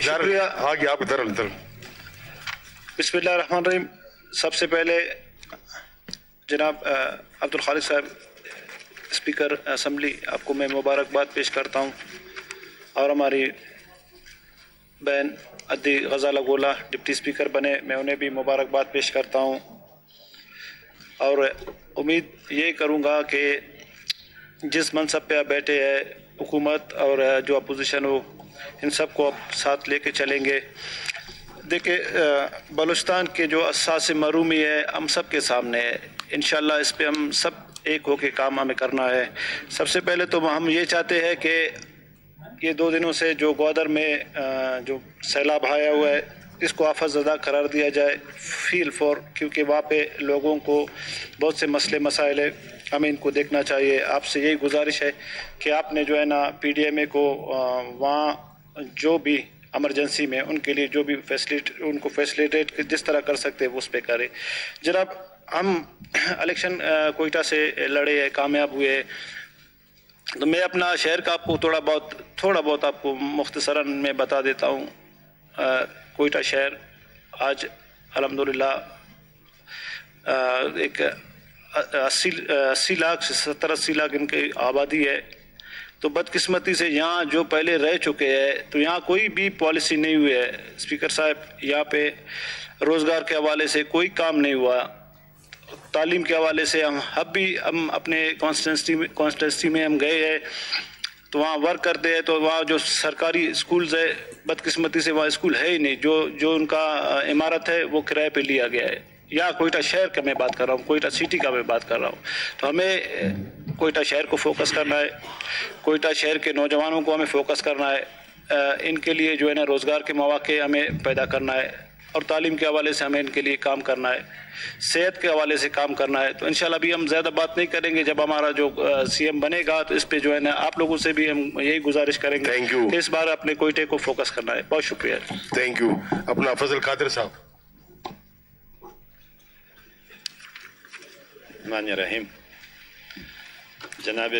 شکریہ. آگے آپ ادھر بسم اللہ الرحمن الرحیم. سب سے پہلے جناب عبدالخالق صاحب اسپیکر اسمبلی آپ کو میں مبارکباد پیش کرتا ہوں، اور ہماری بہن عدی غزالہ گولہ ڈپٹی اسپیکر بنے، میں انہیں بھی مبارکباد پیش کرتا ہوں، اور امید یہ کروں گا کہ جس منصب پہ آپ بیٹھے ہیں حکومت اور جو اپوزیشن ہو ان سب کو آپ ساتھ لے کے چلیں گے. دیکھیں بلوچستان کے جو اساس محرومی ہے ہم سب کے سامنے ہے، انشاءاللہ اس پہ ہم سب ایک ہو کے کام ہمیں کرنا ہے. سب سے پہلے تو ہم یہ چاہتے ہیں کہ یہ 2 دنوں سے جو گوادر میں جو سیلاب آیا ہوا ہے اس کو آفت زدہ قرار دیا جائے فیل فور، کیونکہ وہاں پہ لوگوں کو بہت سے مسئلے مسائل ہیں، ہمیں ان کو دیکھنا چاہیے. آپ سے یہی گزارش ہے کہ آپ نے جو ہے نا پی ڈی ایم اے کو وہاں جو بھی ایمرجنسی میں ان کے لیے جو بھی ان کو فیسلیٹیٹ جس طرح کر سکتے ہیں وہ اس پہ کرے. جناب ہم الیکشن کوئٹہ سے لڑے ہیں، کامیاب ہوئے، تو میں اپنا شہر کا آپ کو تھوڑا بہت آپ کو مختصراً میں بتا دیتا ہوں. کوئٹہ شہر آج الحمدللہ ایک 80 لاکھ سے 70-80 لاکھ ان کی آبادی ہے. تو بدقسمتی سے یہاں جو پہلے رہ چکے ہیں تو یہاں کوئی بھی پالیسی نہیں ہوئی ہے. اسپیکر صاحب یہاں پہ روزگار کے حوالے سے کوئی کام نہیں ہوا، تعلیم کے حوالے سے ہم اپنے کانسٹیٹنسی میں ہم گئے ہیں تو وہاں ورک کرتے ہیں تو وہاں جو سرکاری اسکولز ہے بدقسمتی سے وہاں اسکول ہے ہی نہیں، جو ان کا عمارت ہے وہ کرائے پہ لیا گیا ہے. یا کوئٹہ شہر کا میں بات کر رہا ہوں، کوئٹہ سٹی کا میں بات کر رہا ہوں. تو ہمیں کوئٹہ شہر کو فوکس کرنا ہے، کوئٹہ شہر کے نوجوانوں کو ہمیں فوکس کرنا ہے، ان کے لیے جو ہے نا روزگار کے مواقع ہمیں پیدا کرنا ہے، اور تعلیم کے حوالے سے ہمیں ان کے لیے کام کرنا ہے، صحت کے حوالے سے کام کرنا ہے. تو انشاءاللہ ابھی ہم زیادہ بات نہیں کریں گے، جب ہمارا جو سی ایم بنے گا تو اس پہ جو ہے نا آپ لوگوں سے بھی ہم یہی گزارش کریں گے کہ اس بار اپنے کوئٹے کو فوکس کرنا ہے. بہت شکریہ. Thank you. اپنا فضل قادر صاحب. الرحمن الرحیم. جناب